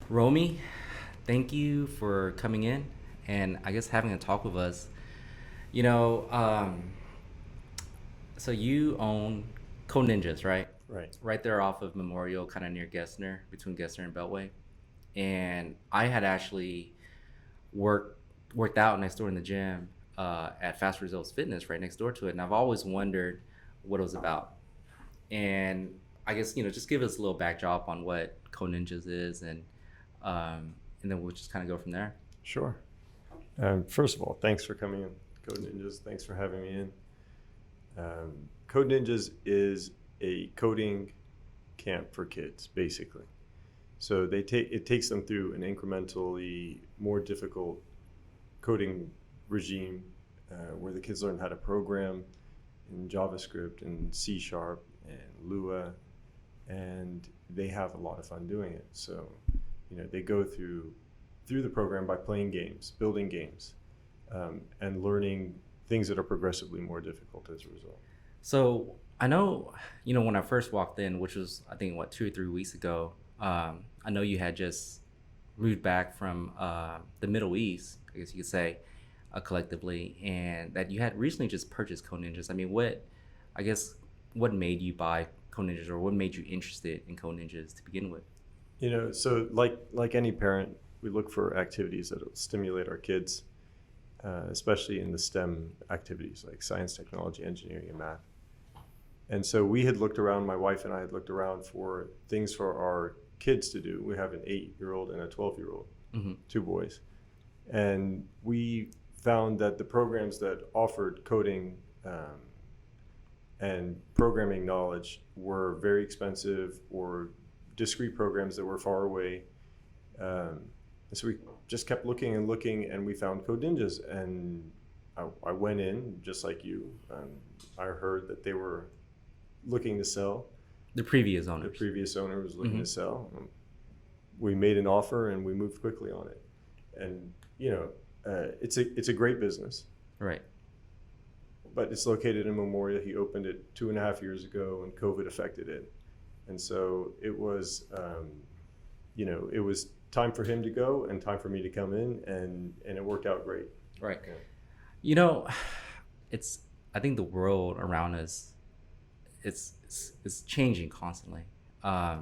Romi, thank you for coming in and I guess having a talk with us. You know, so you own Code Ninjas, right? Right. Right there off of Memorial, kind of near Gessner, between Gessner and Beltway. And I had actually worked worked out next door in the gym at Fast Results Fitness, right next door to it, and I've always wondered what it was about. And I guess just give us a little backdrop on what Code Ninjas is, and then we'll just kind of go from there. Sure. First of all, thanks for coming in, Code Ninjas. Thanks for having me in. Code Ninjas is a coding camp for kids, basically. So it takes them through an incrementally more difficult coding regime where the kids learn how to program in JavaScript and C Sharp and Lua, and they have a lot of fun doing it. So, they go through the program by playing games, building games, and learning things that are progressively more difficult as a result. So I know, when I first walked in, which was I think what 2 or 3 weeks ago. I know you had just moved back from the Middle East, I guess you could say, collectively, and that you had recently just purchased Code Ninjas. I mean, I guess, what made you buy Code Ninjas, or what made you interested in Code Ninjas to begin with? So like any parent, we look for activities that will stimulate our kids, especially in the STEM activities like science, technology, engineering, and math. And so we had looked around, my wife and I had looked around for things for our kids to do. We have an 8-year-old and a 12-year-old, Mm-hmm. two boys. And we found that the programs that offered coding and programming knowledge were very expensive, or discrete programs that were far away. And so we just kept looking and looking, and we found Code Ninjas. And I went in just like you. I heard that they were looking to sell. The previous The owners. previous owner was looking Mm-hmm. to sell. We made an offer and we moved quickly on it. And it's a great business, Right. but it's located in Memorial. He opened it 2.5 years ago, and COVID affected it, and so it was time for him to go and time for me to come in, and it worked out great. Right. Yeah. You know, it's I think the world around us, it's changing constantly. I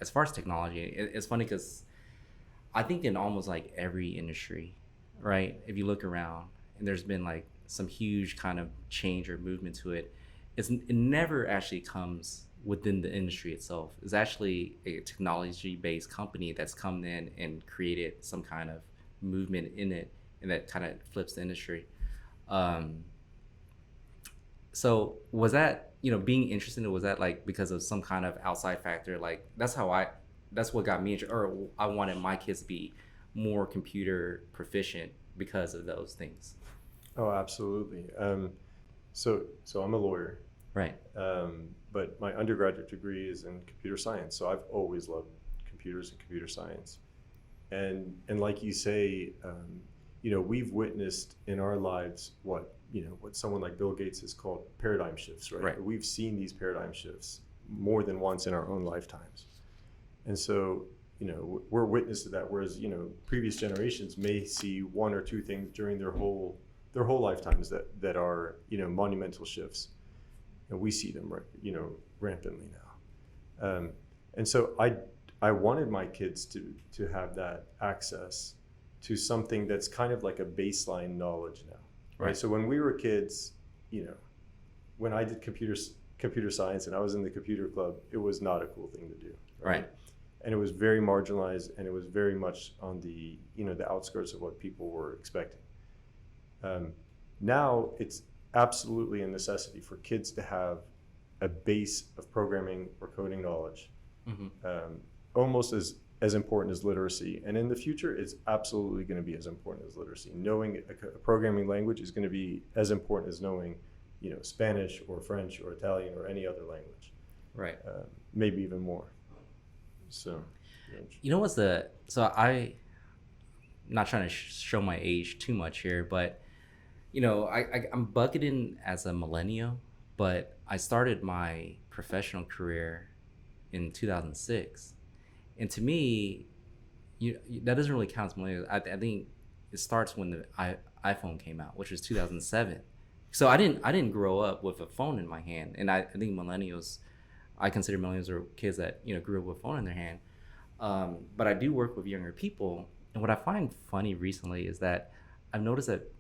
as far as technology, it's funny because I think in almost like every industry, right? If you look around, and there's been like some huge kind of change or movement to it, it never actually comes within the industry itself. It's actually a technology-based company that's come in and created some kind of movement in it, and that kind of flips the industry. Um, so was that, being interested in it, was that like because of some kind of outside factor? Like that's what got me interested, or I wanted my kids to be more computer proficient because of those things. Oh, absolutely. So I'm a lawyer, Right. but my undergraduate degree is in computer science. So I've always loved computers and computer science. And like you say, we've witnessed in our lives what someone like Bill Gates has called paradigm shifts, right? Right. We've seen these paradigm shifts more than once in our own lifetimes. And so, we're witness to that. Whereas, previous generations may see one or two things during their whole lifetimes that are, monumental shifts. And we see them, rampantly now. And so I wanted my kids to have that access to something that's kind of like a baseline knowledge now, right? Right. So when we were kids, when I did computer science and I was in the computer club, it was not a cool thing to do, Right. and it was very marginalized, and it was very much on the outskirts of what people were expecting. Now it's absolutely a necessity for kids to have a base of programming or coding knowledge, Mm-hmm. almost as important as literacy. And in the future, it's absolutely going to be as important as literacy. Knowing a programming language is going to be as important as knowing, Spanish or French or Italian or any other language, Right. maybe even more. So, I'm not trying to show my age too much here, but I'm bucketing as a millennial, but I started my professional career in 2006, And to me, that doesn't really count as millennials. I think it starts when the iPhone came out, which was 2007. So I didn't grow up with a phone in my hand, and I think millennials, I consider millennials are kids that grew up with a phone in their hand. But I do work with younger people, and what I find funny recently is that I've noticed that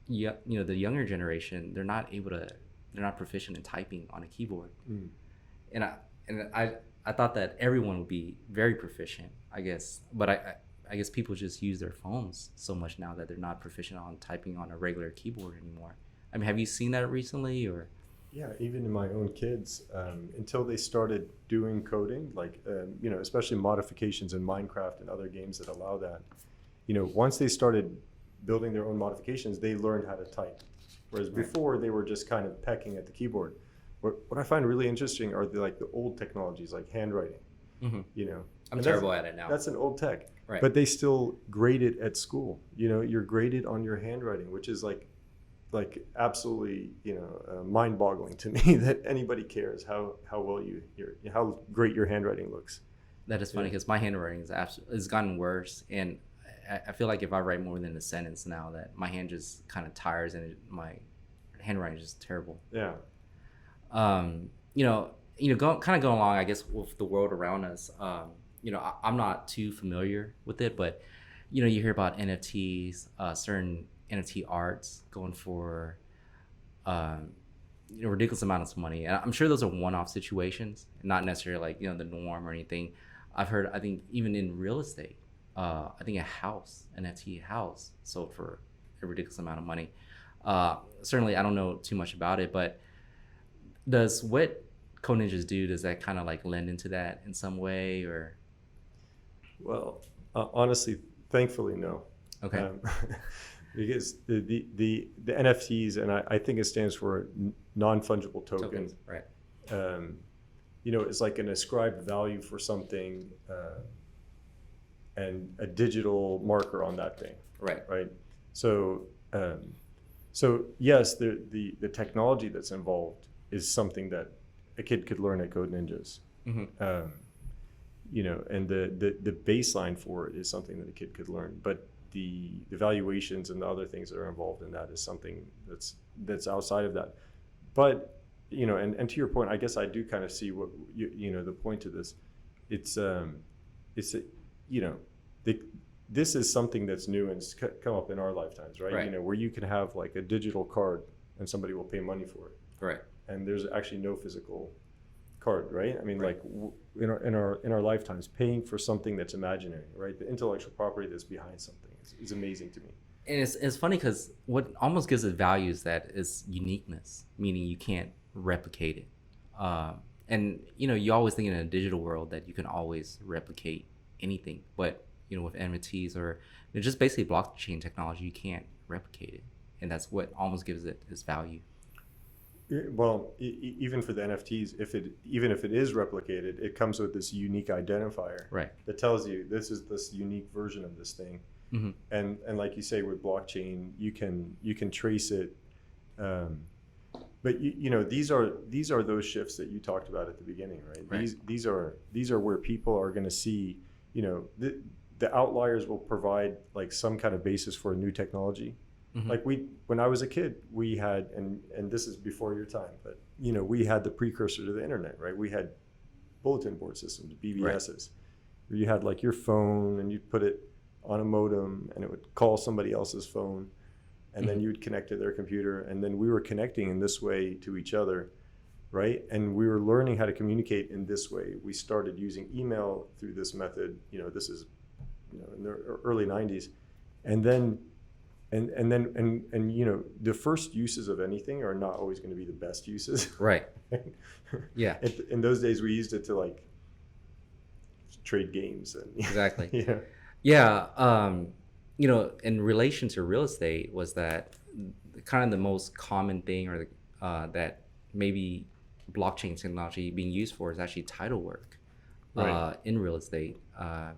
the younger generation, they're not proficient in typing on a keyboard. And I thought that everyone would be very proficient, I guess, but I guess people just use their phones so much now that they're not proficient on typing on a regular keyboard anymore. I mean, have you seen that recently, or? Yeah, even in my own kids, until they started doing coding, like, especially modifications in Minecraft and other games that allow that, once they started building their own modifications, they learned how to type. Whereas before, they were just kind of pecking at the keyboard. What I find really interesting are the old technologies, like handwriting, I'm terrible at it now. That's an old tech, right? But they still grade it at school. You're graded on your handwriting, which is like absolutely mind-boggling to me that anybody cares how well how great your handwriting looks. That is funny because my handwriting has gotten worse, and I feel like if I write more than a sentence now, that my hand just kind of tires, and my handwriting is just terrible. Yeah. Kind of going along, I guess, with the world around us. I'm not too familiar with it, but you hear about NFTs, certain NFT arts going for ridiculous amounts of money, and I'm sure those are one-off situations, not necessarily like the norm or anything. I've heard, I think even in real estate, I think an NFT house sold for a ridiculous amount of money. Certainly I don't know too much about it, but does what Code Ninjas do, does that kind of like lend into that in some way, or? Well, honestly, thankfully, no. Okay. Because the NFTs, and I think it stands for non-fungible tokens, right? It's like an ascribed value for something, and a digital marker on that thing, right? So yes, the technology that's involved is something that a kid could learn at Code Ninjas. And the baseline for it is something that a kid could learn, but the valuations and the other things that are involved in that is something that's outside of that. But and to your point, I guess I do kind of see what the point to this. This is something that's new and it's come up in our lifetimes, right? Where you can have like a digital card and somebody will pay money for it, right? And there's actually no physical card, right? I mean, like in our lifetimes, paying for something that's imaginary, right? The intellectual property that's behind something is amazing to me. And it's funny because what almost gives it value is that it's uniqueness, meaning you can't replicate it. And you always think in a digital world that you can always replicate anything, but with NFTs or just basically blockchain technology, you can't replicate it, and that's what almost gives it its value. Well, even for the NFTs, even if it is replicated, it comes with this unique identifier, right, that tells you this is this unique version of this thing. Mm-hmm. And like you say, with blockchain, you can trace it. But these are those shifts that you talked about at the beginning, right? These are where people are going to see, the outliers will provide like some kind of basis for a new technology. Mm-hmm. Like when I was a kid, we had, and this is before your time, but we had the precursor to the internet, right? We had bulletin board systems, BBSs, where you had like your phone and you'd put it on a modem and it would call somebody else's phone, and mm-hmm. then you would connect to their computer, and then we were connecting in this way to each other, right? And we were learning how to communicate in this way. We started using email through this method. This is in the early 90s, and then the first uses of anything are not always going to be the best uses. Right. Yeah. In those days, we used it to like trade games and exactly. Yeah. Yeah. In relation to real estate, was that kind of the most common thing, or that maybe blockchain technology being used for is actually title work, right, in real estate,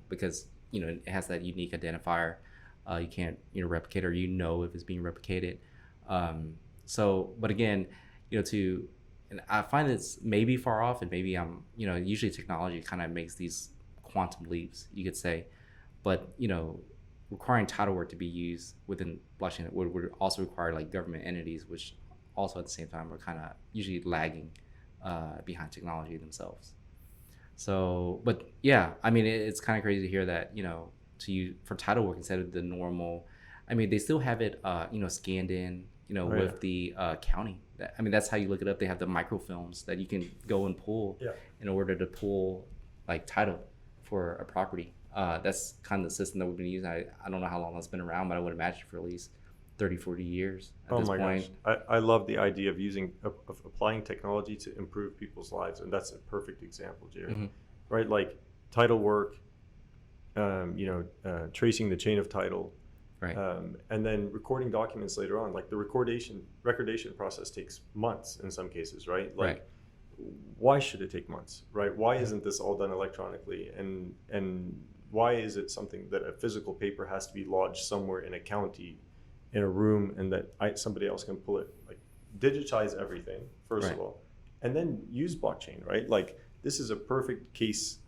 because it has that unique identifier. You can't replicate, or if it's being replicated. But again, and I find it's maybe far off, and maybe I'm usually technology kind of makes these quantum leaps, you could say. But requiring title work to be used within blockchain would also require like government entities, which also at the same time are kind of usually lagging behind technology themselves. So, but yeah, I mean, it's kind of crazy to hear that, to use for title work instead of the normal. I mean, they still have it, scanned in, with the county. I mean, that's how you look it up. They have the microfilms that you can go and pull in order to pull like title for a property. That's kind of the system that we've been using. I don't know how long that's been around, but I would imagine for at least 30, 40 years at this point. Gosh. I love the idea of applying technology to improve people's lives. And that's a perfect example, Jared, right? Like title work, tracing the chain of title, right? And then recording documents later on. Like the recordation process takes months in some cases, right? Like, right. Why should it take months, right? Why isn't this all done electronically? And why is it something that a physical paper has to be lodged somewhere in a county, in a room, and that somebody else can pull it? Like, digitize everything first of all, and then use blockchain, right? Like, this is a perfect case,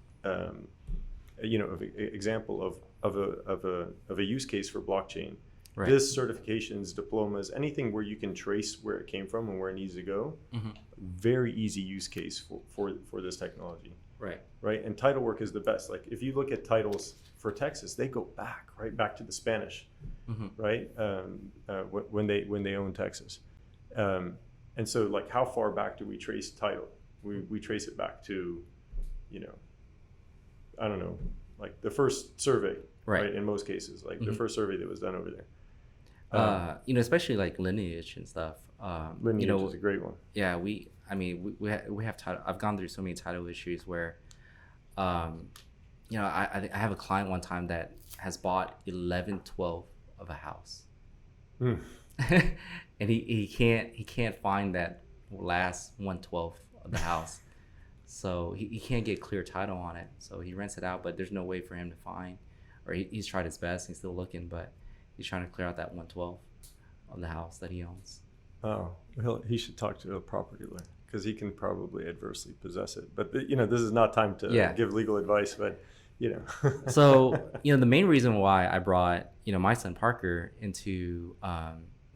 example of a use case for blockchain. Right. This certifications, diplomas, anything where you can trace where it came from and where it needs to go. Very easy use case for this technology. Right. And title work is the best. Like if you look at titles for Texas, they go back to the Spanish, right? When they own Texas. And so like how far back do we trace title? We trace it back to, I don't know, like the first survey, right? In most cases, like the first survey that was done over there. Especially like lineage and stuff. Lineage is a great one. Yeah, we have title. I've gone through so many title issues where, I have a client one time that has bought 11/12 of a house, and he can't find that last 1/12 of the house, so he can't get clear title on it. So he rents it out, but there's no way for him to find, or he's tried his best. He's still looking, but he's trying to clear out that 1/12 of the house that he owns. Oh, well, he should talk to a property lawyer because he can probably adversely possess it. But this is not time to give legal advice. But So the main reason why I brought my son Parker into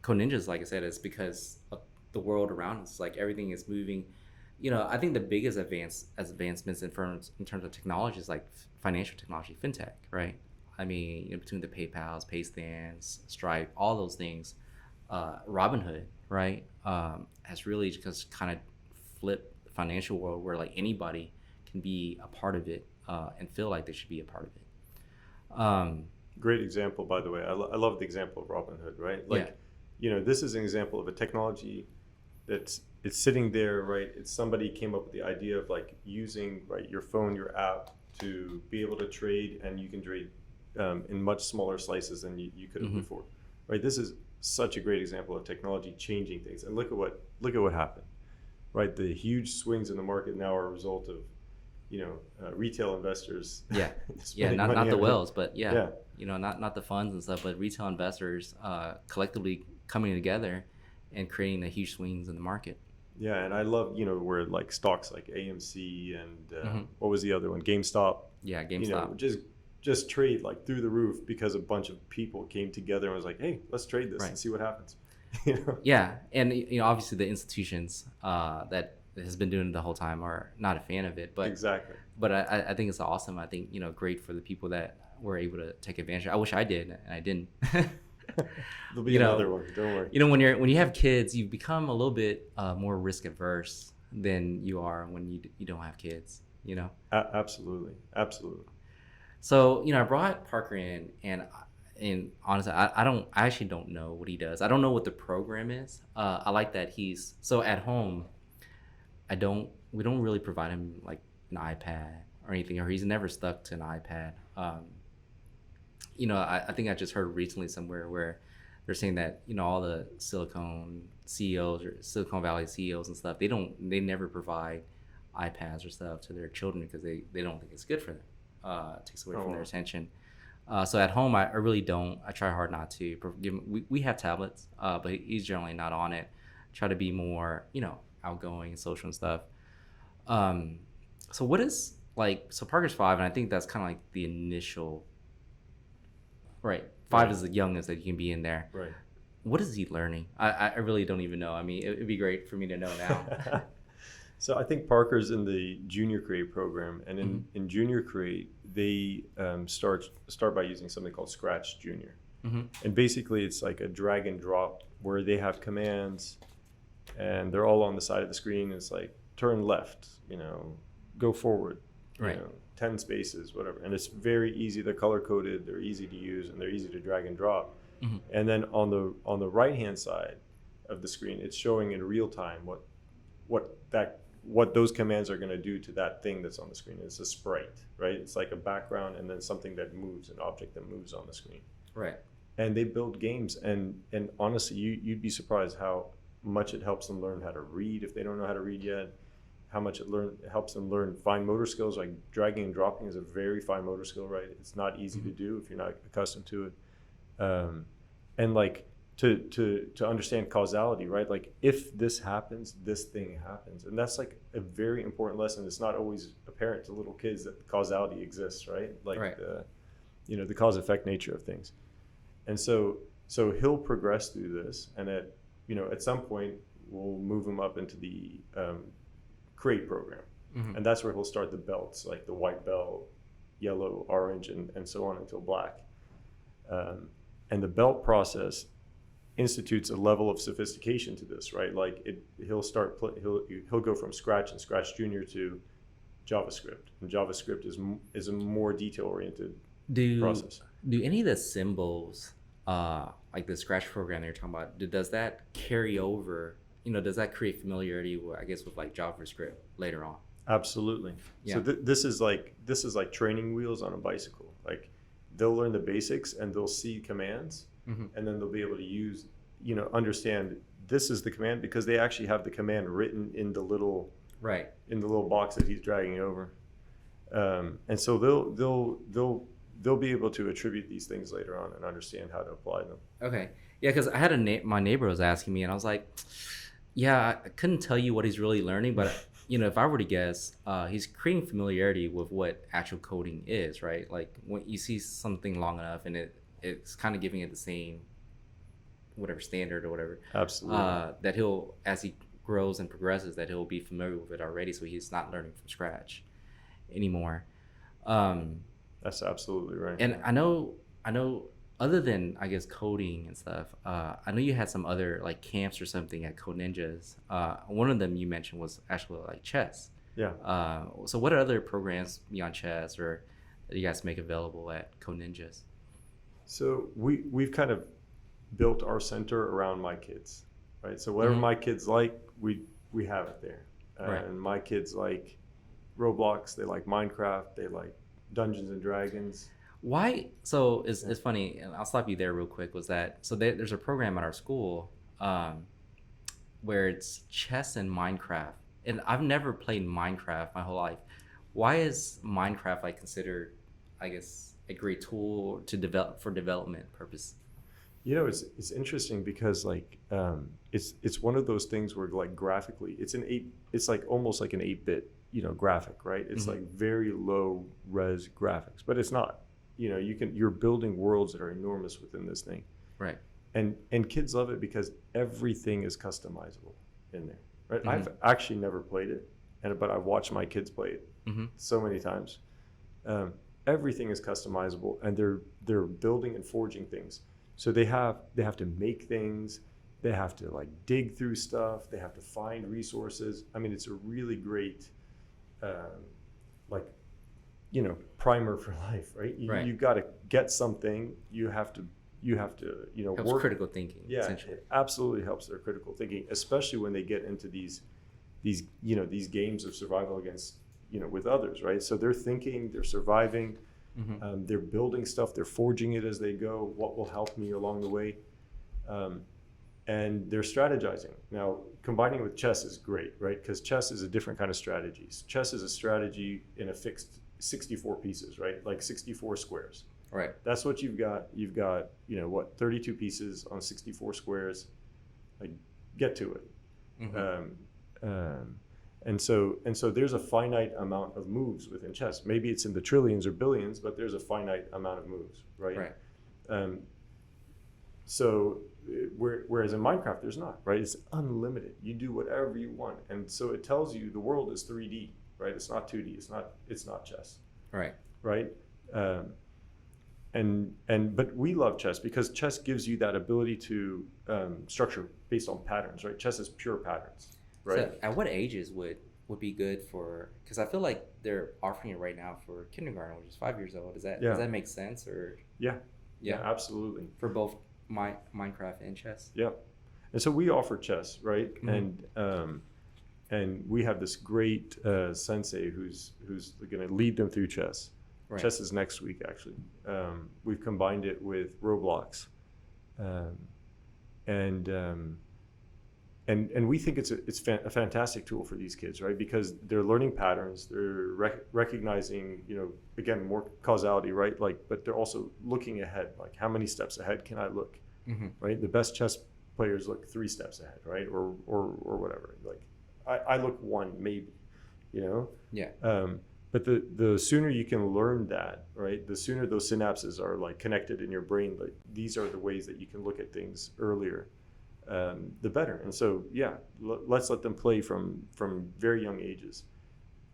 Code Ninjas, like I said, is because of the world around us. Like everything is moving. I think the biggest advancements in terms of technology is like financial technology, fintech, right? I mean, between the PayPals, PayStans, Stripe, all those things, Robinhood, right, has really just kind of flipped the financial world where like anybody can be a part of it and feel like they should be a part of it. Great example, by the way. I love the example of Robinhood, right? Like, this is an example of a technology it's sitting there, right? It's somebody came up with the idea of like using your phone, your app to be able to trade, and you can trade in much smaller slices than you could have before, right? This is such a great example of technology changing things. And look at what happened, right? The huge swings in the market now are a result of, retail investors. Not the whales, but not the funds and stuff, but retail investors collectively coming together and creating the huge swings in the market. Yeah, and I love, where like stocks like AMC and what was the other one? GameStop. Yeah, GameStop. Just trade like through the roof because a bunch of people came together and was like, hey, let's trade this and see what happens. Yeah, and obviously the institutions that has been doing it the whole time are not a fan of it, but exactly. But I think it's awesome. I think great for the people that were able to take advantage. I wish I did, and I didn't. There'll be another one. Don't worry. When you have kids, you become a little bit more risk averse than you are when you don't have kids. Absolutely. So I brought Parker in, and honestly, I actually don't know what he does. I don't know what the program is. I like that he's so at home. We don't really provide him like an iPad or anything, or he's never stuck to an iPad. I think I just heard recently somewhere where they're saying that all the Silicon CEOs or Silicon Valley CEOs and stuff, they never provide iPads or stuff to their children because they don't think it's good for them. It takes away from their attention. So at home, I really don't. I try hard not to give him. We have tablets, but he's generally not on it. Try to be more outgoing and social and stuff. So what is like, so Parker's 5, and I think that's kind of like the initial, right? 5 Right. is the youngest that you can be in there. Right. What is he learning? I really don't even know. I mean, it'd be great for me to know now. So I think Parker's in the Junior Create program, and Mm-hmm. in Junior Create, they start by using something called Scratch Junior. Mm-hmm. And basically it's like a drag and drop where they have commands and they're all on the side of the screen. It's like turn left, go forward, Right. 10 spaces, whatever. And it's very easy. They're color coded, they're easy to use, and they're easy to drag and drop. Mm-hmm. And then on the right hand side of the screen, it's showing in real time what those commands are going to do to that thing that's on the screen. It's a sprite, right? It's like a background and then something that moves, an object that moves on the screen. Right. And they build games, and honestly, you'd be surprised how much it helps them learn how to read if they don't know how to read yet. How much it helps them learn fine motor skills, like dragging and dropping is a very fine motor skill, right? It's not easy to do if you're not accustomed to it. And like to understand causality, right? Like if this happens, this thing happens. And that's like a very important lesson. It's not always apparent to little kids that causality exists, right? Like Right. the cause effect nature of things. And so he'll progress through this, and at some point we'll move him up into the Create program. Mm-hmm. And that's where he'll start the belts, like the white belt, yellow, orange, and so on until black. And the belt process institutes a level of sophistication to this, right? Like he'll go from Scratch and Scratch Junior to JavaScript, and JavaScript is a more detail oriented process. Do any of the symbols, like the Scratch program that you're talking about, does that carry over? Does that create familiarity, I guess, with like JavaScript later on? Absolutely. Yeah. So this is like training wheels on a bicycle. Like they'll learn the basics and they'll see commands, Mm-hmm. and then they'll be able to use, understand this is the command because they actually have the command written in the little Right. box that he's dragging over. And so they'll be able to attribute these things later on and understand how to apply them. Okay. Yeah, because I had my neighbor was asking me, and I was like, yeah, I couldn't tell you what he's really learning, but if I were to guess, he's creating familiarity with what actual coding is, right? Like when you see something long enough, and it's kind of giving it the same, whatever standard or whatever. Absolutely. That he'll, as he grows and progresses, that he'll be familiar with it already, so he's not learning from scratch anymore. That's absolutely right. And I know other than, I guess, coding and stuff, I know you had some other like camps or something at Code Ninjas. One of them you mentioned was actually like chess. Yeah. So what are other programs beyond chess or that you guys make available at Code Ninjas? So we've kind of built our center around my kids, right? So whatever my kids like, we have it there. Right. And my kids like Roblox, they like Minecraft, they like Dungeons and Dragons. Why? So it's funny, and I'll stop you there real quick. Was that so? There's a program at our school where it's chess and Minecraft, and I've never played Minecraft my whole life. Why is Minecraft like considered, I guess, a great tool to develop for development purpose? It's interesting because like it's one of those things where like graphically it's like almost like an 8-bit graphic, right? It's like very low res graphics, but it's not. You're building worlds that are enormous within this thing. Right. And kids love it because everything is customizable in there. Right? I've actually never played it, but I've watched my kids play it so many times. Everything is customizable, and they're building and forging things. So they have to make things. They have to like dig through stuff. They have to find resources. I mean, it's a really great primer for life, right? You've got to get something. You have to Helps work. critical thinking. Yeah, Essentially. it absolutely helps their critical thinking, especially when they get into these games of survival against with others, right? So they're thinking, they're surviving, they're building stuff, they're forging it as they go. What will help me along the way? And they're strategizing. Now, combining with chess is great, right? Because chess is a different kind of strategy. Chess is a strategy in a fixed 64 pieces, right? Like 64 squares. Right. That's what you've got. You've got, 32 pieces on 64 squares. Like, get to it. And so there's a finite amount of moves within chess. Maybe it's in the trillions or billions, but there's a finite amount of moves, right? Right. Um, so whereas in Minecraft, there's not, right? It's unlimited. You do whatever you want, and so it tells you the world is 3D, right? It's not 2D. It's not chess, Right. right? But we love chess because chess gives you that ability to structure based on patterns, right? Chess is pure patterns, right? So at what ages would be good for? Because I feel like they're offering it right now for kindergarten, which is 5 years old. Does that make sense? Or Yeah, absolutely. For both Minecraft and chess. Yeah, and so we offer chess, right? And we have this great sensei who's going to lead them through chess. Right. Chess is next week, actually. We've combined it with Roblox, and we think it's a fantastic tool for these kids, right? Because they're learning patterns, they're recognizing, again, more causality, right? But they're also looking ahead, like how many steps ahead can I look, right? The best chess players look 3 steps ahead, right? Or whatever. Like I look 1 maybe, Yeah. But the sooner you can learn that, right? The sooner those synapses are like connected in your brain, like these are the ways that you can look at things earlier. The better. And so, let's let them play from very young ages,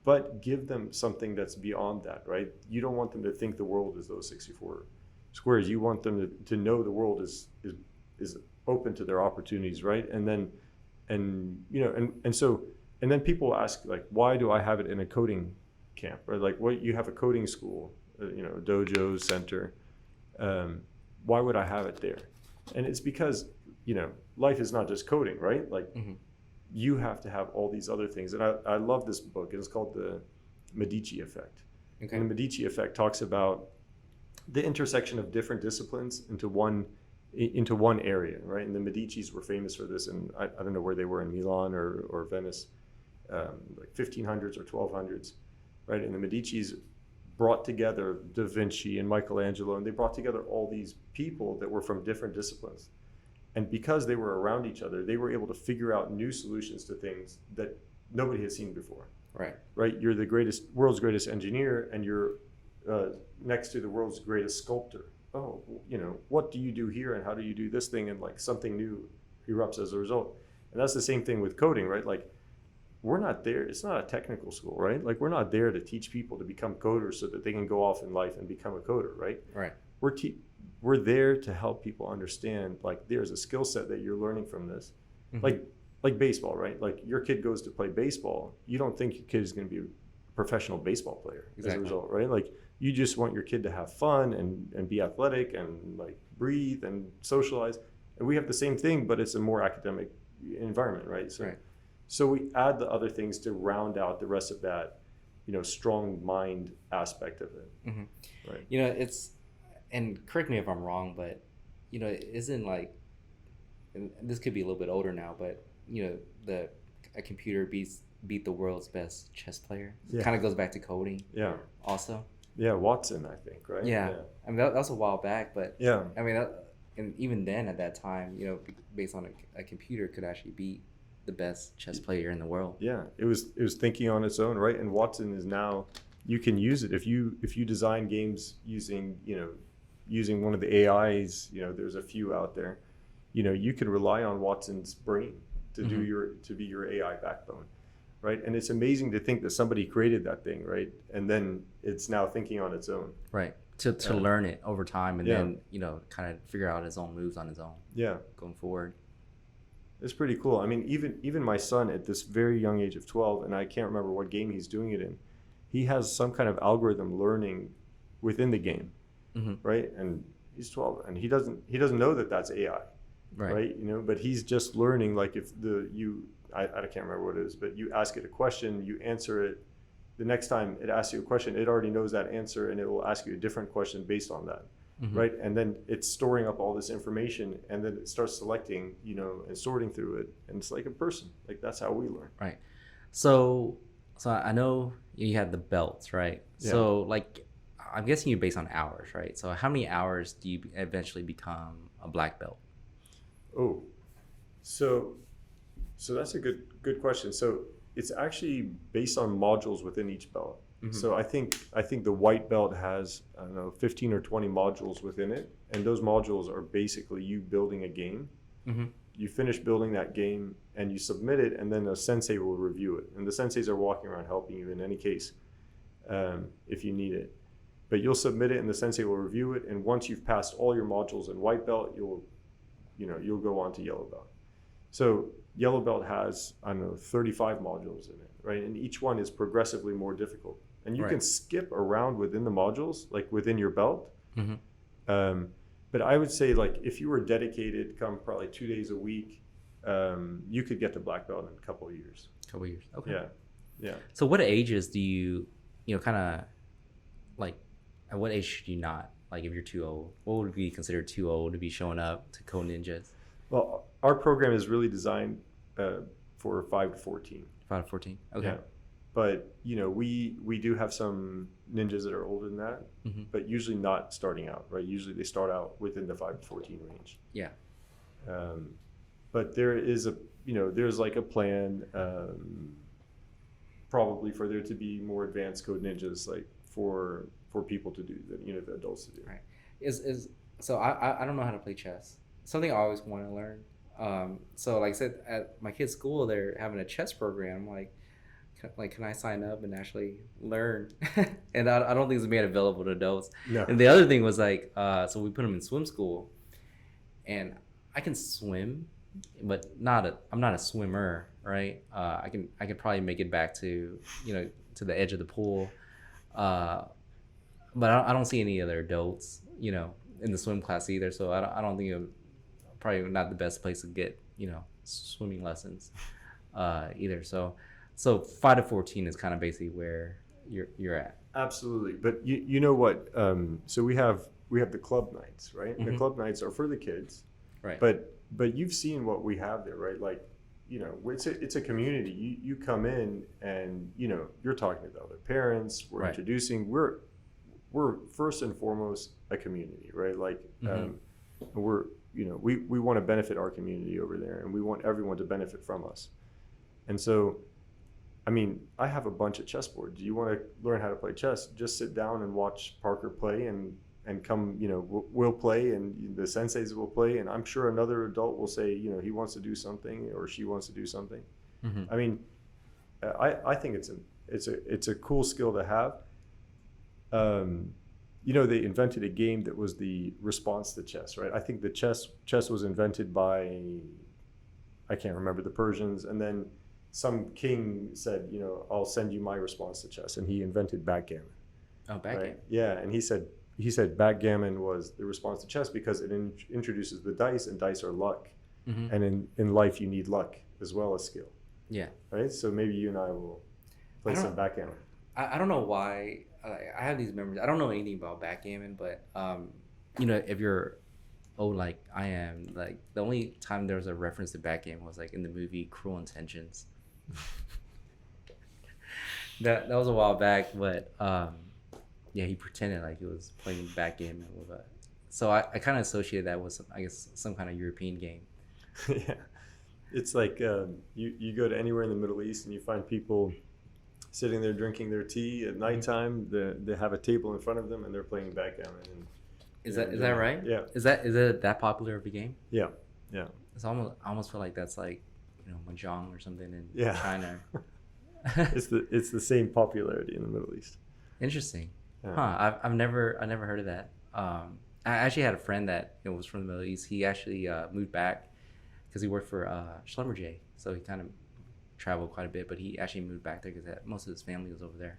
but give them something that's beyond that, right? You don't want them to think the world is those 64 squares. You want them to know the world is open to their opportunities, right? And then people ask, like, why do I have it in a coding camp, or like, what, you have a coding school, a dojo center, why would I have it there? And it's because life is not just coding, right? Like you have to have all these other things. And I love this book, and it's called the Medici Effect. Okay. And the Medici Effect talks about the intersection of different disciplines into one area, right? And the Medicis were famous for this, and I don't know where they were, in Milan or Venice, like 1500s or 1200s, right? And the Medicis brought together Da Vinci and Michelangelo, and they brought together all these people that were from different disciplines. And because they were around each other, they were able to figure out new solutions to things that nobody had seen before. Right. Right? You're the world's greatest engineer, and you're next to the world's greatest sculptor. Oh, what do you do here, and how do you do this thing? And like something new erupts as a result. And that's the same thing with coding, right? Like, we're not there. It's not a technical school, right? Like, we're not there to teach people to become coders so that they can go off in life and become a coder, right? Right. We're there to help people understand, like, there's a skill set that you're learning from this. Like baseball, right? Like, your kid goes to play baseball. You don't think your kid is going to be a professional baseball player as a result, right? Like, you just want your kid to have fun and be athletic and like breathe and socialize. And we have the same thing, but it's a more academic environment, right? So we add the other things to round out the rest of that, strong mind aspect of it. Right. It's, and correct me if I'm wrong, but isn't like, and this could be a little bit older now, but a computer beat the world's best chess player. Yeah. Kind of goes back to coding. Yeah. Also. Yeah, Watson, I think, right? Yeah. I mean, that was a while back, but yeah. I mean, and even then at that time, based on a computer, could actually beat the best chess player in the world. Yeah, it was thinking on its own, right? And Watson is now, you can use it if you design games using one of the AIs. There's a few out there. You can rely on Watson's brain to be your AI backbone, right? And it's amazing to think that somebody created that thing, right? And then it's now thinking on its own, right? To learn it over time, and then kind of figure out his own moves on his own. Yeah, going forward. It's pretty cool. I mean, even my son at this very young age of 12, and I can't remember what game he's doing it in, he has some kind of algorithm learning within the game, right? And he's 12, and he doesn't know that that's AI, right? But he's just learning. Like, if I can't remember what it is, but you ask it a question, you answer it. The next time it asks you a question, it already knows that answer, and it will ask you a different question based on that. Right, and then it's storing up all this information, and then it starts selecting, and sorting through it, and it's like a person. Like, that's how we learn. Right. So I know you had the belts, right? Yeah. So, like, I'm guessing you based on hours, right? So how many hours do you eventually become a black belt? Oh, so that's a good question. So it's actually based on modules within each belt. Mm-hmm. So I think the white belt has, I don't know, 15 or 20 modules within it, and those modules are basically you building a game. Mm-hmm. You finish building that game and you submit it, and then a sensei will review it. And the senseis are walking around helping you in any case, if you need it. But you'll submit it, and the sensei will review it. And once you've passed all your modules in white belt, you'll go on to yellow belt. So yellow belt has, I don't know, 35 modules in it, right? And each one is progressively more difficult. And you can skip around within the modules, like within your belt. Mm-hmm. But I would say, like, if you were dedicated, come probably 2 days a week, you could get to black belt in a couple of years. Okay. Yeah. So what ages do you kind of, like, at what age should you not, like, if you're too old, what would be considered too old to be showing up to Code Ninjas? Well, our program is really designed for 5 to 14. 5 to 14. Okay. Yeah. But, we do have some ninjas that are older than that, mm-hmm. but usually not starting out, right? Usually they start out within the 5 to 14 range. Yeah. But there is there's like a plan, probably for there to be more advanced Code Ninjas, like for people to do, the adults to do. Right. So I don't know how to play chess. Something I always want to learn. So like I said, at my kids' school, they're having a chess program. Like, can I sign up and actually learn? And I don't think it's made available to adults. No. And the other thing was, like, so we put them in swim school, and I can swim, but I'm not a swimmer, right? I can probably make it back to to the edge of the pool, but I don't see any other adults in the swim class either. So I don't think I'm probably not the best place to get swimming lessons either. So 5 to 14 is kind of basically where you're at. Absolutely. But you know what? So we have the club nights, right? Mm-hmm. The club nights are for the kids. Right. But you've seen what we have there, right? Like, it's a community. You come in and, you're talking to the other parents. We're introducing. We're first and foremost a community, right? Like, mm-hmm. We want to benefit our community over there, and we want everyone to benefit from us. And so, I mean, I have a bunch of chessboards. Do you want to learn how to play chess? Just sit down and watch Parker play, and come, we'll play, and the senseis will play, and I'm sure another adult will say, he wants to do something or she wants to do something. Mm-hmm. I mean, I think it's a cool skill to have. They invented a game that was the response to chess, right? I think the chess was invented by, I can't remember, the Persians, and then some king said, I'll send you my response to chess, and he invented backgammon. Oh, backgammon. Right? Yeah, and he said backgammon was the response to chess because it introduces the dice, and dice are luck. Mm-hmm. And in life, you need luck as well as skill. Yeah. Right? So maybe you and I will play some backgammon. I don't know why. I have these memories. I don't know anything about backgammon, but, if you're old like I am, like, the only time there was a reference to backgammon was, like, in the movie Cruel Intentions. That was a while back, but he pretended like he was playing backgammon with a. So I kind of associated that with some kind of European game. Yeah, it's like you go to anywhere in the Middle East and you find people sitting there drinking their tea at nighttime. They have a table in front of them and they're playing backgammon. And is that right? Yeah. Is it that popular of a game? Yeah. It's I almost feel like that's like mahjong or something in China. It's the same popularity in the Middle East. Interesting. Yeah. I've never heard of that. I actually had a friend that was from the Middle East. He actually moved back because he worked for Schlumberger, so he kind of traveled quite a bit. But he actually moved back there because most of his family was over there.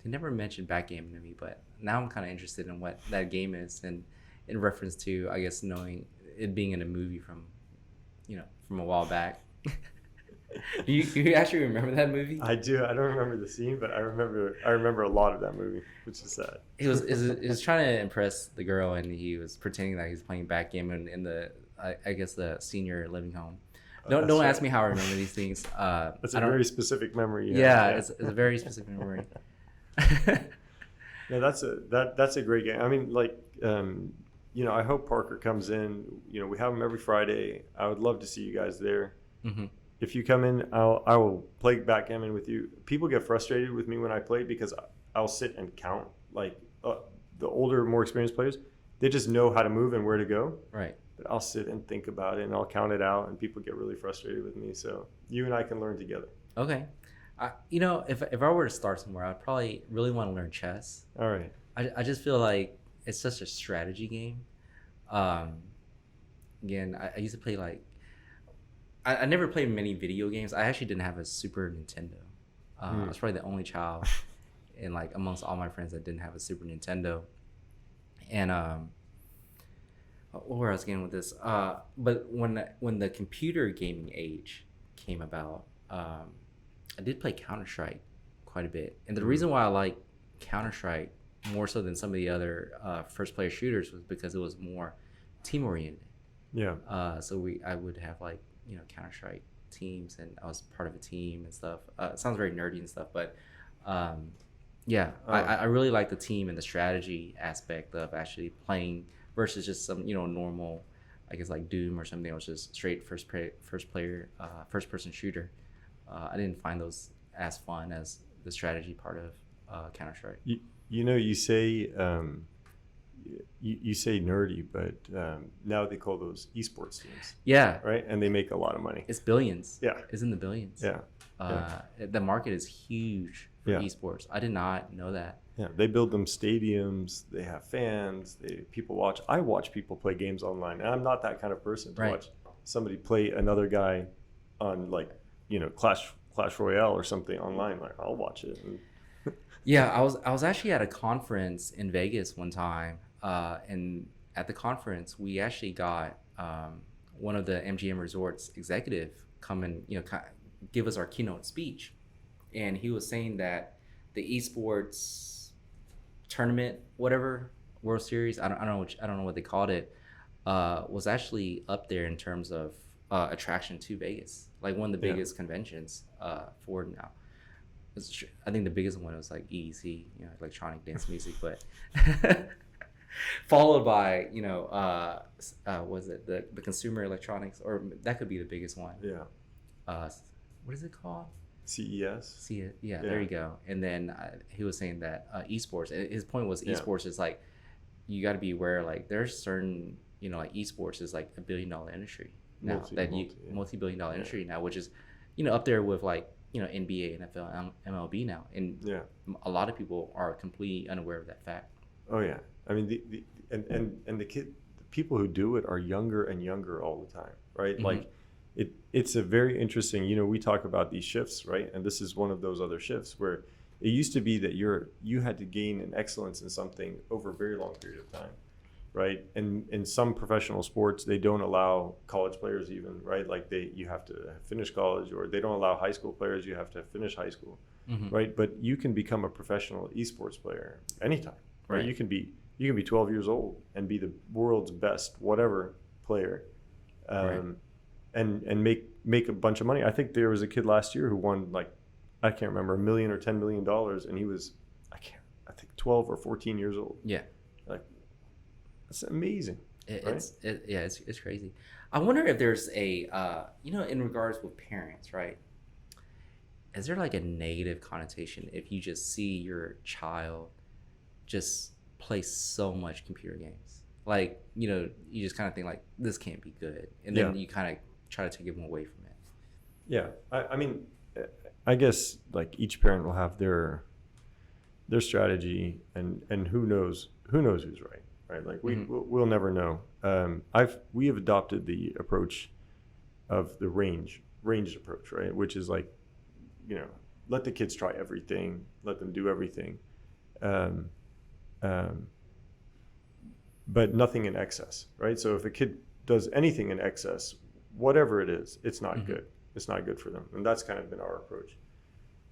He never mentioned backgammon to me, but now I'm kind of interested in what that game is, and in reference to knowing it being in a movie from a while back. Do you actually remember that movie? I do. I don't remember the scene, but I remember a lot of that movie, which is sad. He was trying to impress the girl, and he was pretending that he's playing backgammon in the the senior living home. Don't ask me how I remember these things. That's a very specific memory. Yeah, it's a very specific memory. No, that's a great game. I mean, like, I hope Parker comes in. We have him every Friday. I would love to see you guys there. Mm-hmm. if you come in, I will play backgammon with you. People get frustrated with me when I play because I'll sit and count. Like the older, more experienced players, they just know how to move and where to go. Right. But I'll sit and think about it, and I'll count it out, and people get really frustrated with me. So you and I can learn together. Okay. You know, if I were to start somewhere, I'd probably really want to learn chess. All right. I just feel like it's such a strategy game. Again, I used to play like I never played many video games. I actually didn't have a Super Nintendo. I was probably the only child in like amongst all my friends that didn't have a Super Nintendo. And where I was getting with this, but when the computer gaming age came about, I did play Counter-Strike quite a bit. And the reason why I like Counter-Strike more so than some of the other first player shooters was because it was more team oriented. Yeah. So I would have like, you know, Counter-Strike teams, and I was part of a team and stuff. It sounds very nerdy and stuff, but yeah, I really like the team and the strategy aspect of actually playing versus just some, you know, normal, I guess like Doom or something that was just straight first person shooter. I didn't find those as fun as the strategy part of Counter-Strike. You know, you say you say nerdy, but now they call those esports teams. Yeah. Right, and they make a lot of money. It's billions. Yeah. It's in the billions. Yeah. The market is huge for esports. I did not know that. Yeah, they build them stadiums. They have fans. People watch. I watch people play games online, and I'm not that kind of person to watch somebody play another guy on, like, you know, Clash Royale or something online. Like, I'll watch it. Yeah, I was actually at a conference in Vegas one time, and at the conference we actually got one of the MGM Resorts executive come and, you know, give us our keynote speech, and he was saying that the esports tournament, whatever, World Series, I don't know what they called it, was actually up there in terms of attraction to Vegas, like one of the biggest conventions for now. I think the biggest one was like EDC, you know, electronic dance music, but followed by, you know, was it the consumer electronics, or that could be the biggest one. Yeah. What is it called? CES. Yeah, there you go. And then he was saying that esports. His point was esports is like, you got to be aware, like there's certain, you know, like esports is like $1 billion industry now, multi-billion dollar industry now, which is, you know, up there with like, you know, NBA, NFL, MLB now, and a lot of people are completely unaware of that fact. Oh yeah, I mean the people who do it are younger and younger all the time, right? Mm-hmm. Like it's a very interesting. You know, we talk about these shifts, right? And this is one of those other shifts where it used to be that you had to gain an excellence in something over a very long period of time, right? And in some professional sports, they don't allow college players even, right? Like you have to finish college, or they don't allow high school players. You have to finish high school, right? But you can become a professional esports player anytime, right? You can be 12 years old and be the world's best whatever player, and make a bunch of money. I think there was a kid last year who won, like, I can't remember, $1 million or $10 million, and he was, I think 12 or 14 years old. Yeah. Like, that's amazing. It's crazy. I wonder if there's a, you know, in regards with parents, right? Is there like a negative connotation if you just see your child just play so much computer games? Like, you know, you just kind of think like, this can't be good. And then you kind of try to take them away from it. Yeah. I mean, I guess like each parent will have their strategy, and who knows who's right, like we'll never know. We have adopted the approach of the ranged approach, right, which is like, you know, let the kids try everything, let them do everything, but nothing in excess, right? So if a kid does anything in excess, whatever it is, it's not good. It's not good for them, and that's kind of been our approach.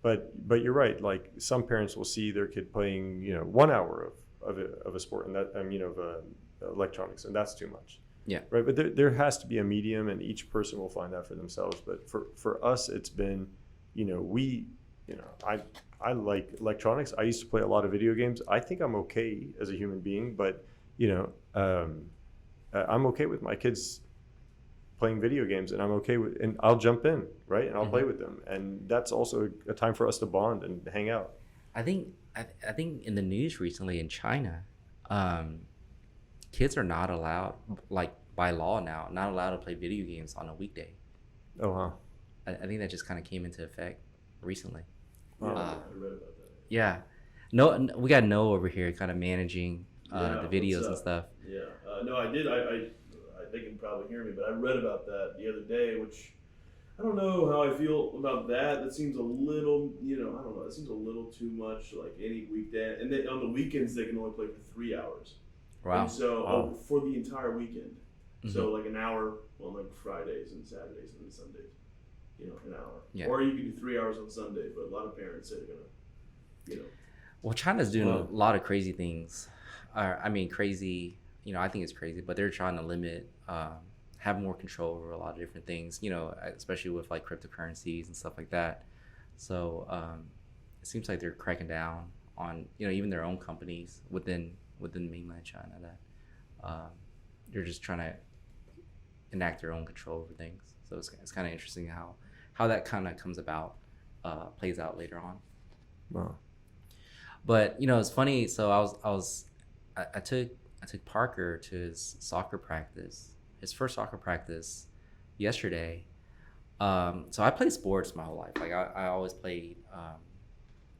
But you're right. Like, some parents will see their kid playing, you know, 1 hour of a sport, and that, you know, of electronics, and that's too much. Yeah. Right. But there has to be a medium, and each person will find that for themselves. But for us, it's been, you know, I like electronics. I used to play a lot of video games. I think I'm okay as a human being, but, you know, I'm okay with my kids playing video games, and I'm okay with, and I'll jump in, right, and I'll play with them, and that's also a time for us to bond and hang out. I think I think in the news recently in China, um, kids are not allowed, like by law now, not allowed to play video games on a weekday. Oh wow. I think that just kind of came into effect recently. Yeah, Wow. I read about that. Yeah, no, we got Noah over here, kind of managing Yeah, the videos what's and up? stuff. Yeah, no, I did. They can probably hear me, but I read about that the other day, which I don't know how I feel about that. That seems a little, I don't know. It seems a little too much. Like any weekday, and then on the weekends they can only play for 3 hours. Wow. And so Wow. for the entire weekend, Mhm. so like an hour on like Fridays and Saturdays and then Sundays, an hour. Yeah. Or you can do 3 hours on Sunday, but a lot of parents say they're gonna, Well, China's doing Wow. a lot of crazy things. I mean, crazy. I think it's crazy, but they're trying to limit, have more control over a lot of different things. Especially with like cryptocurrencies and stuff like that. So it seems like they're cracking down on even their own companies within mainland China that they're just trying to enact their own control over things. So it's kind of interesting how that kind of comes about, plays out later on. Wow. But it's funny. So I took Parker to his soccer practice, his first soccer practice yesterday. So I played sports my whole life. Like I always played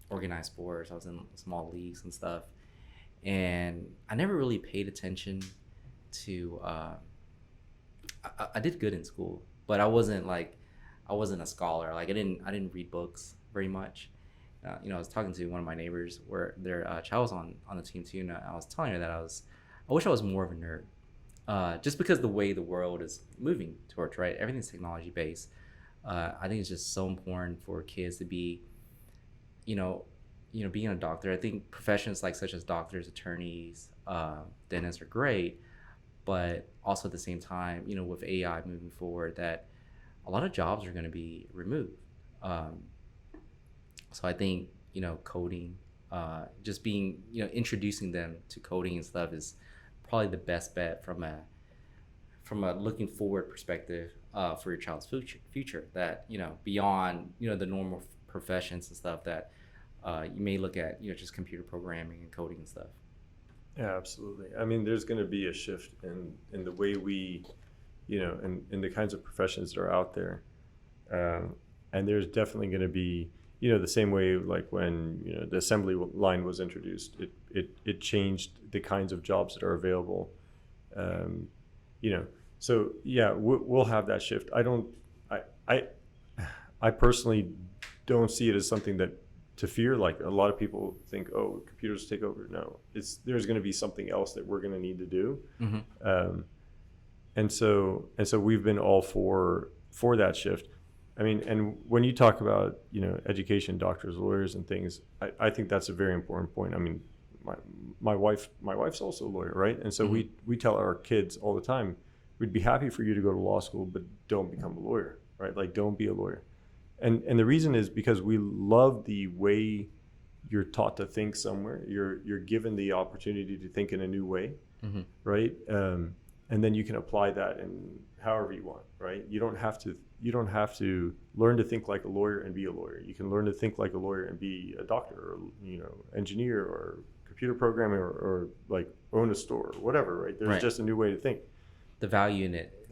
organized sports. I was in small leagues and stuff, and I never really paid attention to. I did good in school, but I wasn't a scholar. Like I didn't read books very much. I was talking to one of my neighbors where their child was on the team too, and I was telling her that I wish I was more of a nerd, just because the way the world is moving towards, right? Everything's technology based. I think it's just so important for kids to be, being a doctor. I think professions such as doctors, attorneys, dentists are great, but also at the same time, with AI moving forward, that a lot of jobs are going to be removed. So I think coding, just being introducing them to coding and stuff is probably the best bet from a looking forward perspective for your child's future. That beyond the normal professions and stuff that you may look at just computer programming and coding and stuff. Yeah, absolutely. I mean, there's going to be a shift in the way we, in the kinds of professions that are out there, and there's definitely going to be. The same way like when the assembly line was introduced, it changed the kinds of jobs that are available. So yeah, we'll have that shift. I personally don't see it as something that to fear. Like a lot of people think, oh, computers take over. No, there's going to be something else that we're going to need to do. Mm-hmm. And so we've been all for that shift. I mean, and when you talk about, education, doctors, lawyers and things, I think that's a very important point. I mean, my wife's also a lawyer, right? And so we tell our kids all the time, we'd be happy for you to go to law school, but don't become a lawyer, right? Like, don't be a lawyer. And the reason is because we love the way you're taught to think somewhere. You're given the opportunity to think in a new way, right? And then you can apply that in however you want, right? You don't have to learn to think like a lawyer and be a lawyer. You can learn to think like a lawyer and be a doctor or engineer or computer programmer or like own a store or whatever, right? There's just a new way to think. The value in it.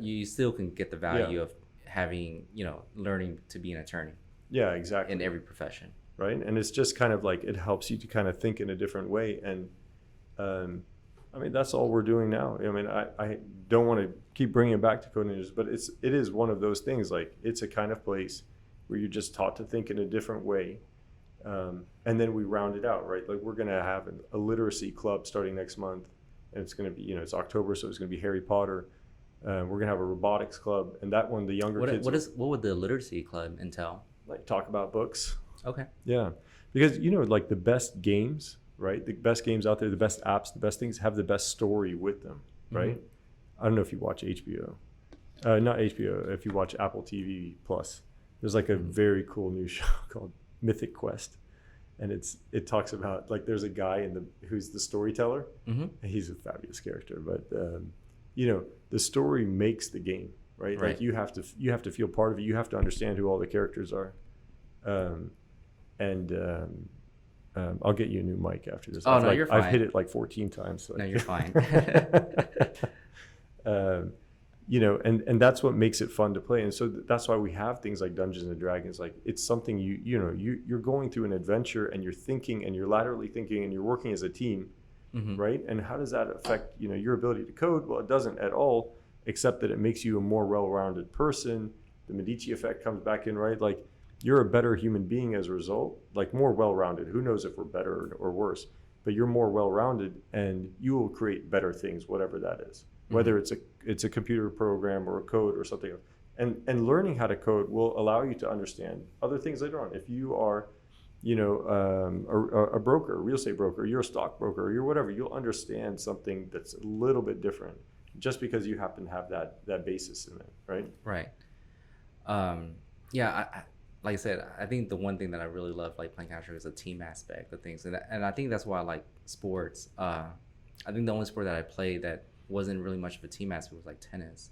You still can get the value of having, learning to be an attorney. Yeah, exactly. In every profession. Right. And it's just kind of like, it helps you to kind of think in a different way. And, I mean, that's all we're doing now. I mean, I don't want to keep bringing it back to Code Ninjas, but it is one of those things. Like, it's a kind of place where you're just taught to think in a different way, and then we round it out, right? Like, we're going to have a literacy club starting next month, and it's going to be, it's October, so it's going to be Harry Potter. We're going to have a robotics club, and that one, the younger kids. What would the literacy club entail? Like, talk about books. Okay. Yeah, because like the best games. Right, the best games out there, the best apps, the best things have the best story with them, right? I don't know if you watch HBO, not HBO. If you watch Apple TV Plus, there's like a very cool new show called Mythic Quest, and it talks about like there's a guy who's the storyteller. And he's a fabulous character, but the story makes the game, right? Right. Like you have to feel part of it. You have to understand who all the characters are. I'll get you a new mic after this. Oh, no, you're fine. I've hit it like 14 times. So No, you're fine. And that's what makes it fun to play. And so that's why we have things like Dungeons and Dragons. Like it's something you're going through an adventure and you're thinking and you're laterally thinking and you're working as a team, Mm-hmm. right? And how does that affect, your ability to code? Well, it doesn't at all, except that it makes you a more well-rounded person. The Medici Effect comes back in, right? Like you're a better human being as a result, like more well-rounded. Who knows if we're better or worse, but you're more well-rounded and you will create better things, whatever that is. Whether it's a computer program or a code or something else. And learning how to code will allow you to understand other things later on. If you are, a broker, a real estate broker, you're a stock broker, or you're whatever, you'll understand something that's a little bit different just because you happen to have that basis in it, right? Right. Yeah, like I said, I think the one thing that I really love like playing Counter is the team aspect of things. And I think that's why I like sports. I think the only sport that I played that wasn't really much of a team aspect was like tennis,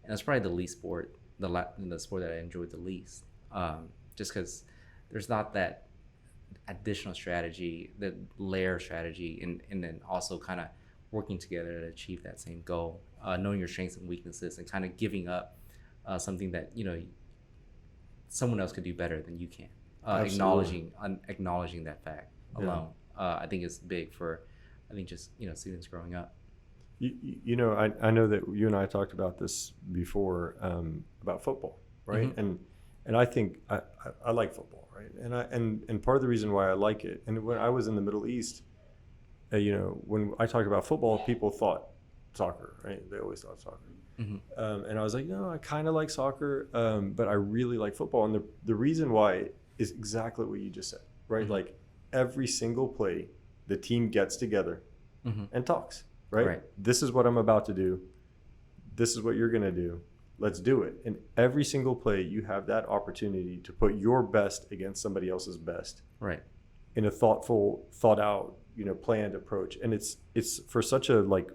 and it's probably the least sport, the sport that I enjoyed the least, just because there's not that additional strategy, the layer strategy, and then also kind of working together to achieve that same goal, knowing your strengths and weaknesses, and kind of giving up something that someone else could do better than you can. Acknowledging that fact alone, I think is big for, I think just students growing up. I know that you and I talked about this before, about football, right? Mm-hmm. And I think I like football, right? And part of the reason why I like it, and when I was in the Middle East, when I talked about football, people thought soccer, right? They always thought soccer. Mm-hmm. And I was like, no, I kind of like soccer, but I really like football. And the reason why is exactly what you just said, right? Mm-hmm. Like every single play, the team gets together Mm-hmm. and talks. Right? This is what I'm about to do. This is what you're going to do. Let's do it. And every single play, you have that opportunity to put your best against somebody else's best. Right. In a thoughtful, thought out, planned approach. And it's for such a like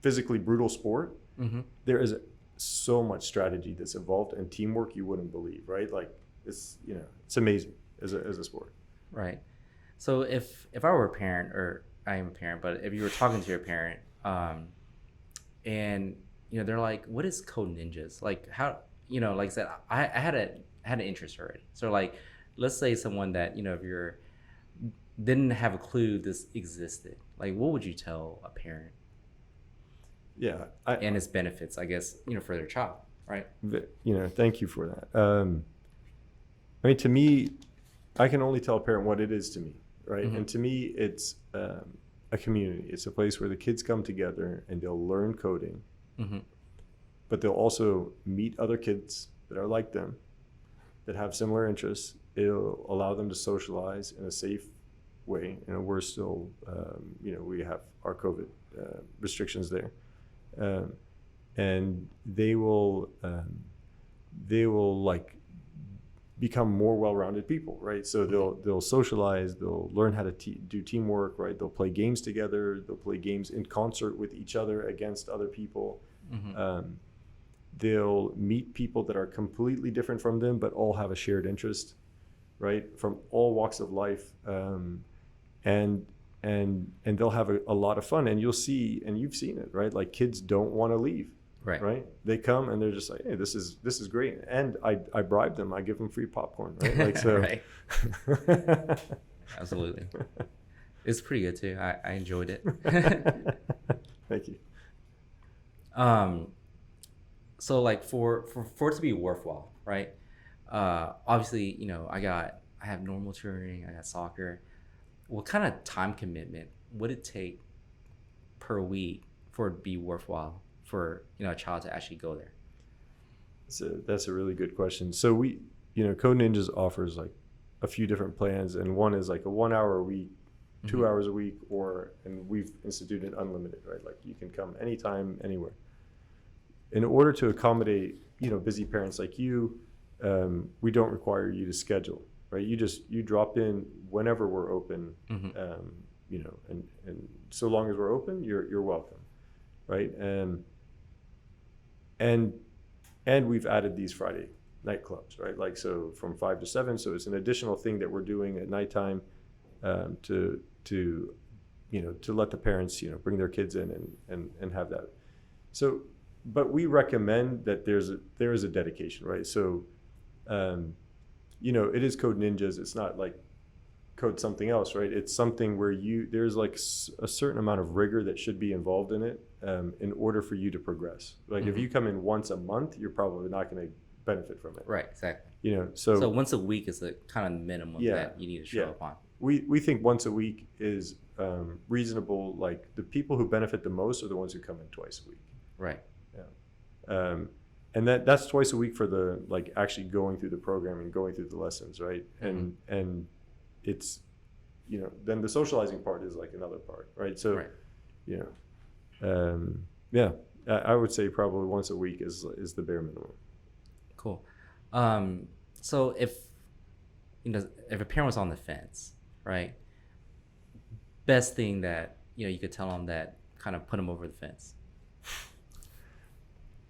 physically brutal sport. Mm-hmm. There is so much strategy that's involved and teamwork you wouldn't believe, right? Like it's amazing as a sport. Right. So if I were a parent, or I am a parent, but if you were talking to your parent, and they're like, "What is Code Ninjas? Like how?" Like I said, I had an interest already. So like, let's say someone that if you're didn't have a clue this existed. Like, what would you tell a parent? Yeah, and its benefits, I guess, for their child, right? Thank you for that. I mean, to me, I can only tell a parent what it is to me, right? Mm-hmm. And to me, it's a community. It's a place where the kids come together and they'll learn coding, mm-hmm. but they'll also meet other kids that are like them, that have similar interests. It'll allow them to socialize in a safe way. We're still, we have our COVID restrictions there, and they will like become more well-rounded people, right? So they'll socialize, they'll learn how to do teamwork, right? They'll play games together, they'll play games in concert with each other against other people. Mm-hmm. They'll meet people that are completely different from them, but all have a shared interest, right? From all walks of life, and they'll have a lot of fun. And you'll see, and you've seen it, right? Like kids don't want to leave. Right. They come and they're just like, hey, this is great. And I bribe them. I give them free popcorn. Right. Like so. Right. Absolutely. It's pretty good too. I enjoyed it. Thank you. So like for it to be worthwhile, right? Obviously, I have normal tutoring, I got soccer. What kind of time commitment would it take per week for it to be worthwhile for a child to actually go there? That's a really good question. So we, Code Ninjas offers like a few different plans, and one is like a 1 hour a week, 2 mm-hmm. hours a week, and we've instituted unlimited, right? Like you can come anytime, anywhere. In order to accommodate, busy parents like you, we don't require you to schedule, right? You drop in whenever we're open, mm-hmm. And so long as we're open, you're welcome, right? and we've added these Friday night clubs, right? Like, so from 5 to 7, so it's an additional thing that we're doing at nighttime, to let the parents, bring their kids in and have that. So, but we recommend that there is a dedication, right? So, it is Code Ninjas. It's not like code something else, right? It's something where there's like a certain amount of rigor that should be involved in it, in order for you to progress. Like, if you come in once a month, you're probably not going to benefit from it. Right, exactly. So once a week is the kind of minimum that you need to show up on. We think once a week is reasonable. Like, the people who benefit the most are the ones who come in twice a week. Right. Yeah. And that's twice a week for the, like, actually going through the program and going through the lessons, right? And it's, then the socializing part is like another part, right? So, I would say probably once a week is the bare minimum. Cool. So if a parent was on the fence, right? Best thing that you could tell them that kind of put them over the fence.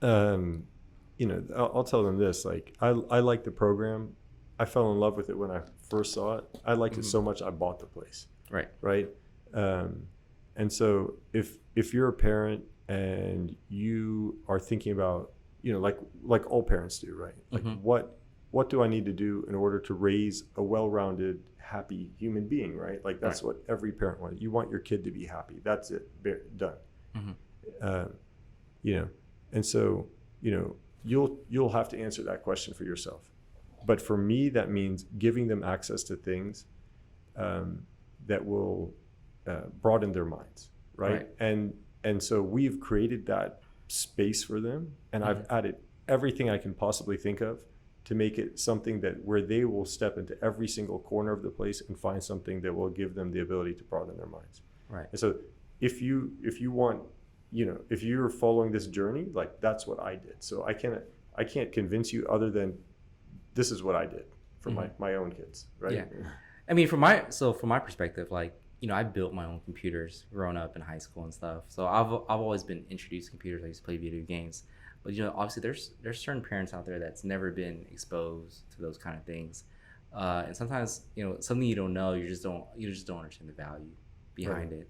I'll tell them this. Like, I like the program. I fell in love with it when I first saw it. I liked it so much I bought the place. Right. Right. And so if you're a parent and you are thinking about, like all parents do, right? Like, what do I need to do in order to raise a well-rounded, happy human being, right? Like, that's what every parent wants. You want your kid to be happy. That's it. Done. And so, you'll have to answer that question for yourself. But for me, that means giving them access to things that will broaden their minds, right? And so we've created that space for them, and I've added everything I can possibly think of to make it something that where they will step into every single corner of the place and find something that will give them the ability to broaden their minds. Right. And so if you want, if you're following this journey, like, that's what I did. So I can't convince you other than this is what I did for my own kids, right? Yeah. I mean, from my perspective, like, I built my own computers growing up in high school and stuff. So I've always been introduced to computers. I used to play video games. But obviously there's certain parents out there that's never been exposed to those kind of things. And sometimes, something you don't know, you just don't understand the value behind it.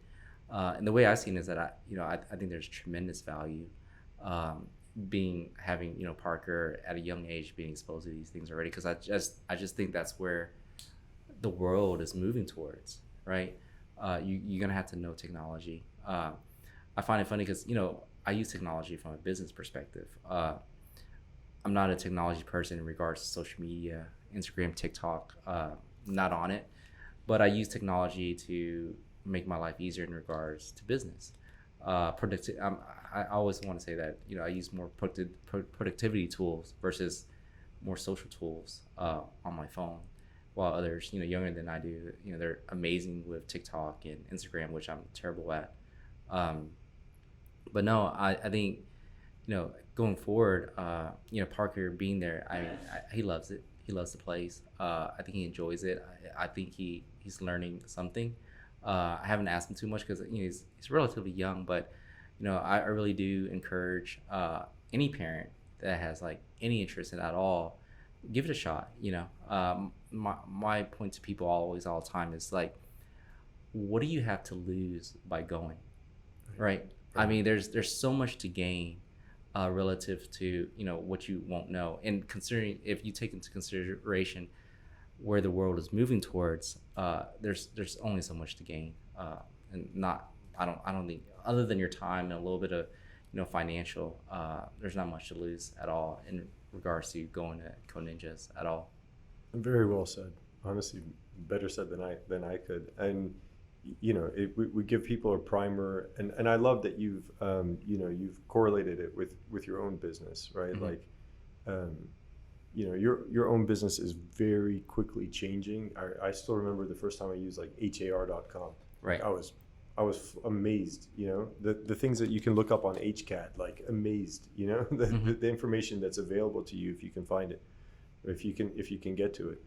And the way I've seen it is that I think there's tremendous value having Parker at a young age being exposed to these things already, because I just think that's where the world is moving towards, right? You're gonna have to know technology. I find it funny because I use technology from a business perspective. I'm not a technology person in regards to social media, Instagram, TikTok. Not on it, but I use technology to make my life easier in regards to business. I always want to say that I use more productivity tools versus more social tools on my phone, while others younger than I do, they're amazing with TikTok and Instagram, which I'm terrible at. But no, I think going forward, Parker being there, he loves it. He loves the place. I think he enjoys it. I think he's learning something. I haven't asked him too much because he's relatively young, but I really do encourage any parent that has like any interest in it at all, give it a shot. My point to people all the time is like, what do you have to lose by going, right? I mean, there's so much to gain relative to what you won't know, and considering if you take into consideration where the world is moving towards, there's only so much to gain, and I don't think, other than your time and a little bit of financial, there's not much to lose at all in regards to going to Code Ninjas at all. Very well said. Honestly, better said than I could. And we give people a primer, and I love that you've correlated it with your own business, right? Like, your own business is very quickly changing. I still remember the first time I used like har.com. Right. I was amazed, the things that you can look up on HCAD, like amazed, the information that's available to you if you can find it, or if you can get to it.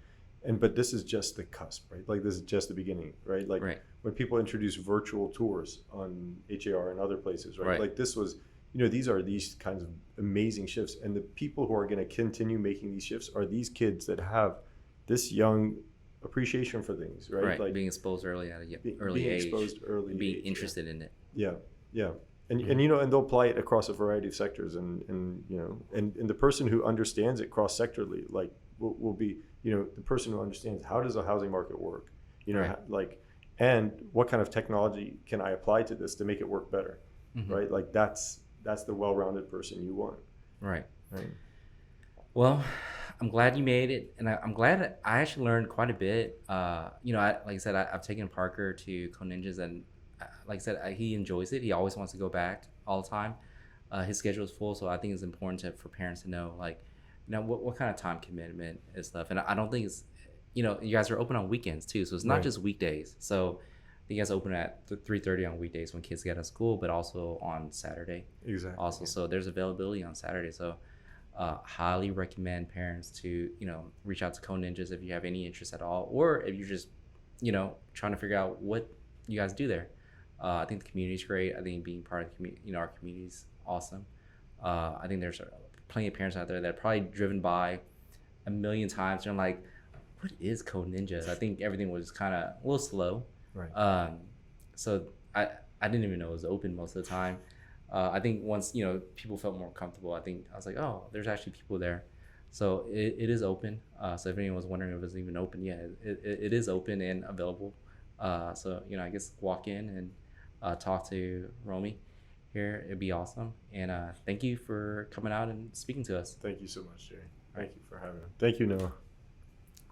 But this is just the cusp, right? Like, this is just the beginning, right? Like, when people introduce virtual tours on HAR and other places, right? Like, this was, these are these kinds of amazing shifts, and the people who are going to continue making these shifts are these kids that have this young appreciation for things, right? Like being exposed early at an early being age, exposed early, being age, interested in it. Yeah, yeah. And and they'll apply it across a variety of sectors, and the person who understands it cross sectorally, like will be the person who understands how does the housing market work, like, and what kind of technology can I apply to this to make it work better, right? Like that's the well-rounded person you want. Right. Right. Well, I'm glad you made it, and I'm glad that I actually learned quite a bit. Like I said, I've taken Parker to Code Ninjas, and like I said, he enjoys it. He always wants to go back all the time. His schedule is full, so I think it's important for parents to know, like, what kind of time commitment and stuff. And I don't think it's, you guys are open on weekends too, so it's not just weekdays. So you guys open at 3:30 on weekdays when kids get out of school, but also on Saturday. Exactly. Also, so there's availability on Saturday. So highly recommend parents to reach out to Code Ninjas if you have any interest at all, or if you're just trying to figure out what you guys do there. I think the community is great. I think being part of the community, our community is awesome. I think there's plenty of parents out there that are probably driven by a million times and like, what is Code Ninjas? I think everything was kind of a little slow. Right. So I didn't even know it was open most of the time. I think once people felt more comfortable, I was like, oh, there's actually people there. So it is open. So if anyone was wondering if it was even open, yeah, it is open and available. So I guess walk in and talk to Romi here. It'd be awesome. And thank you for coming out and speaking to us. Thank you so much, Jerry. Thank you for having me. Thank you, Noah.